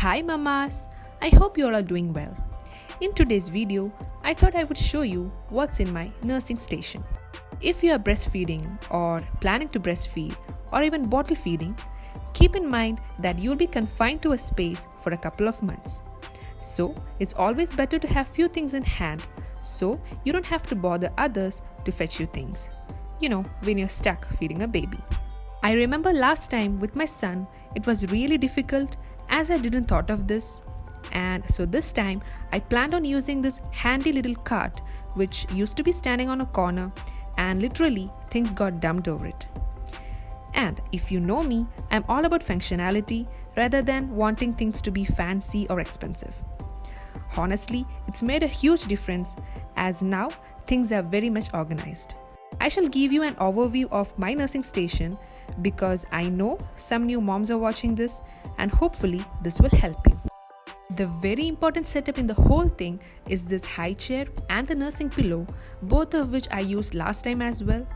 Hi mamas, I hope you all are doing well. In today's video, I thought I would show you what's in my nursing station. If you are breastfeeding or planning to breastfeed or even bottle feeding, keep in mind that you'll be confined to a space for a couple of months. So, it's always better to have few things in hand so you don't have to bother others to fetch you things. When you're stuck feeding a baby. I remember last time with my son, it was really difficult as I didn't thought of this. And so this time, I planned on using this handy little cart which used to be standing on a corner and literally things got dumped over it. And if you know me, I'm all about functionality rather than wanting things to be fancy or expensive. Honestly, it's made a huge difference as now things are very much organized. I shall give you an overview of my nursing station because I know some new moms are watching this and hopefully this will help you. The very important setup in the whole thing is this high chair and the nursing pillow, both of which I used last time as well.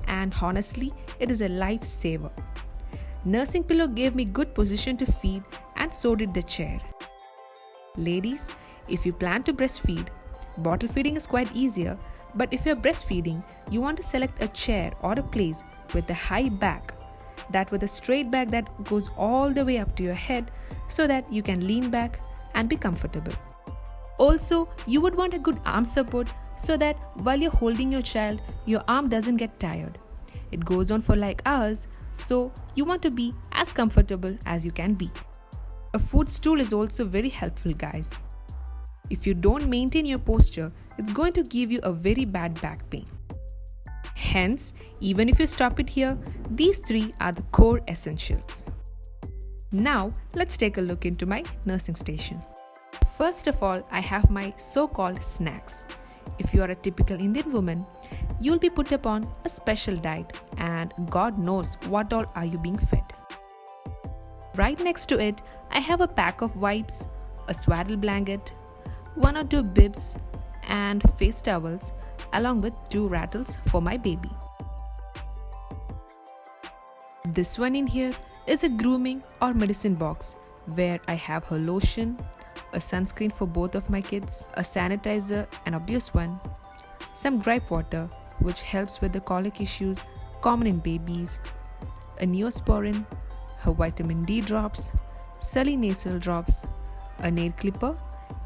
And honestly, it is a lifesaver. Nursing pillow gave me good position to feed and so did the chair. Ladies, if you plan to breastfeed, bottle feeding is quite easier, but if you're breastfeeding, you want to select a chair or a place with a high back, that with a straight back that goes all the way up to your head so that you can lean back and be comfortable. Also, you would want a good arm support so that while you're holding your child, your arm doesn't get tired. It goes on for like hours, so you want to be as comfortable as you can be. A food stool is also very helpful, guys. If you don't maintain your posture, it's going to give you a very bad back pain. Hence, even if you stop it here, these three are the core essentials. Now, let's take a look into my nursing station. First of all, I have my so-called snacks. If you are a typical Indian woman, you'll be put upon a special diet and God knows what all are you being fed. Right next to it, I have a pack of wipes, a swaddle blanket, 1 or 2 bibs and face towels along with 2 rattles for my baby. This one in here is a grooming or medicine box where I have her lotion, a sunscreen for both of my kids, a sanitizer, an obvious one, some gripe water which helps with the colic issues common in babies, a Neosporin, her vitamin D drops, saline nasal drops, a nail clipper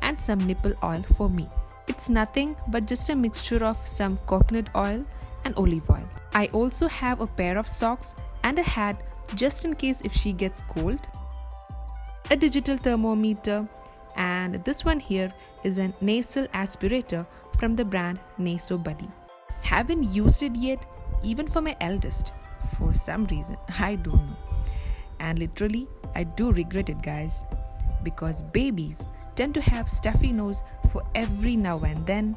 and some nipple oil for me. It's nothing but just a mixture of some coconut oil and olive oil. I also have a pair of socks and a hat just in case if she gets cold, a digital thermometer, and this one here is a nasal aspirator from the brand Naso Buddy. Haven't used it yet even for my eldest for some reason, I don't know. And literally, I do regret it, guys, because babies tend to have stuffy nose for every now and then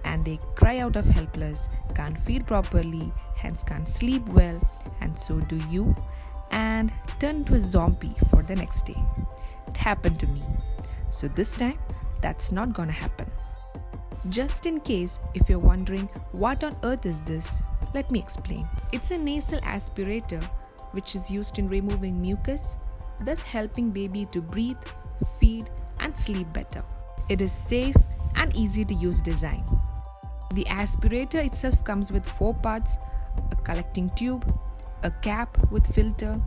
and they cry out of helpless, can't feed properly, hence can't sleep well, and so do you, and turn into a zombie for the next day. It happened to me. So this time, that's not gonna happen. Just in case if you're wondering what on earth is this, let me explain. It's a nasal aspirator which is used in removing mucus, thus helping baby to breathe, feed and sleep better. It is safe and easy to use design. The aspirator itself comes with 4 parts, a collecting tube, a cap with filter,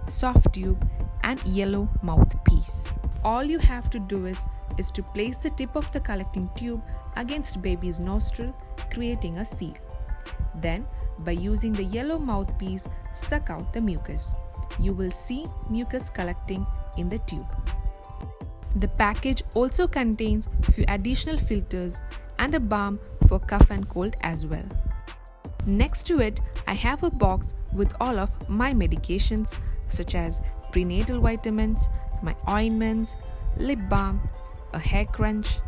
soft tube and yellow mouthpiece. All you have to do is to place the tip of the collecting tube against baby's nostril, creating a seal. Then, by using the yellow mouthpiece, suck out the mucus. You will see mucus collecting in the tube. The package also contains a few additional filters and a balm for cough and cold as well. Next to it, I have a box with all of my medications such as prenatal vitamins, my ointments, lip balm, a hair crunch,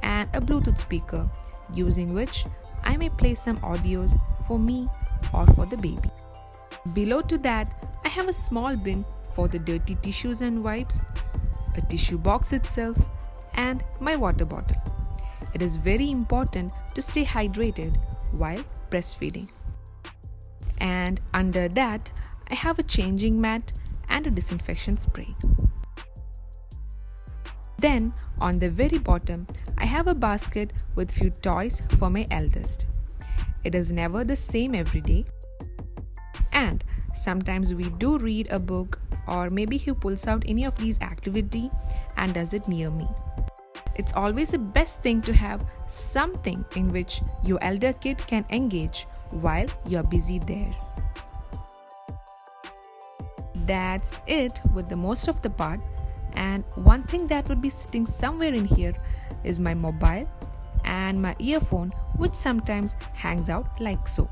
and a Bluetooth speaker, using which I may play some audios for me or for the baby. Below to that, I have a small bin for the dirty tissues and wipes, a tissue box itself, and my water bottle. It is very important to stay hydrated while breastfeeding. And under that, I have a changing mat and a disinfection spray. Then, on the very bottom, I have a basket with few toys for my eldest. It is never the same every day. And sometimes we do read a book, or maybe he pulls out any of these activity and does it near me. It's always the best thing to have something in which your elder kid can engage while you're busy there. That's it with the most of the part. And one thing that would be sitting somewhere in here is my mobile and my earphone, which sometimes hangs out like so.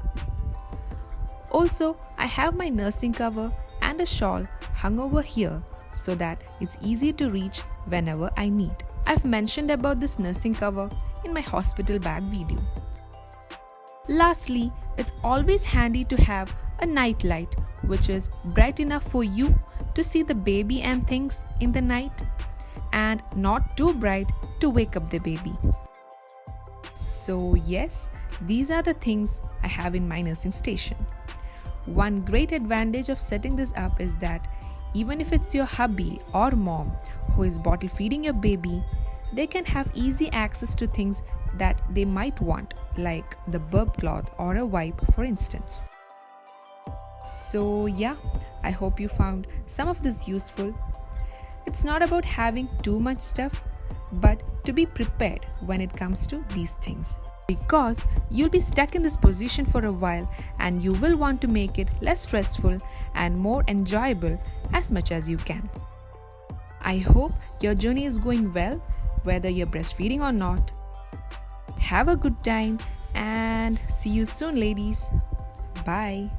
Also, I have my nursing cover and a shawl hung over here so that it's easy to reach whenever I need. I've mentioned about this nursing cover in my hospital bag video. Lastly, it's always handy to have a night light which is bright enough for you to see the baby and things in the night and not too bright to wake up the baby. So yes, these are the things I have in my nursing station. One great advantage of setting this up is that even if it's your hubby or mom who is bottle feeding your baby, they can have easy access to things that they might want, like the burp cloth or a wipe, for instance. So yeah, I hope you found some of this useful. It's not about having too much stuff, but to be prepared when it comes to these things. Because you'll be stuck in this position for a while and you will want to make it less stressful and more enjoyable as much as you can. I hope your journey is going well, whether you're breastfeeding or not. Have a good time and see you soon, ladies. Bye.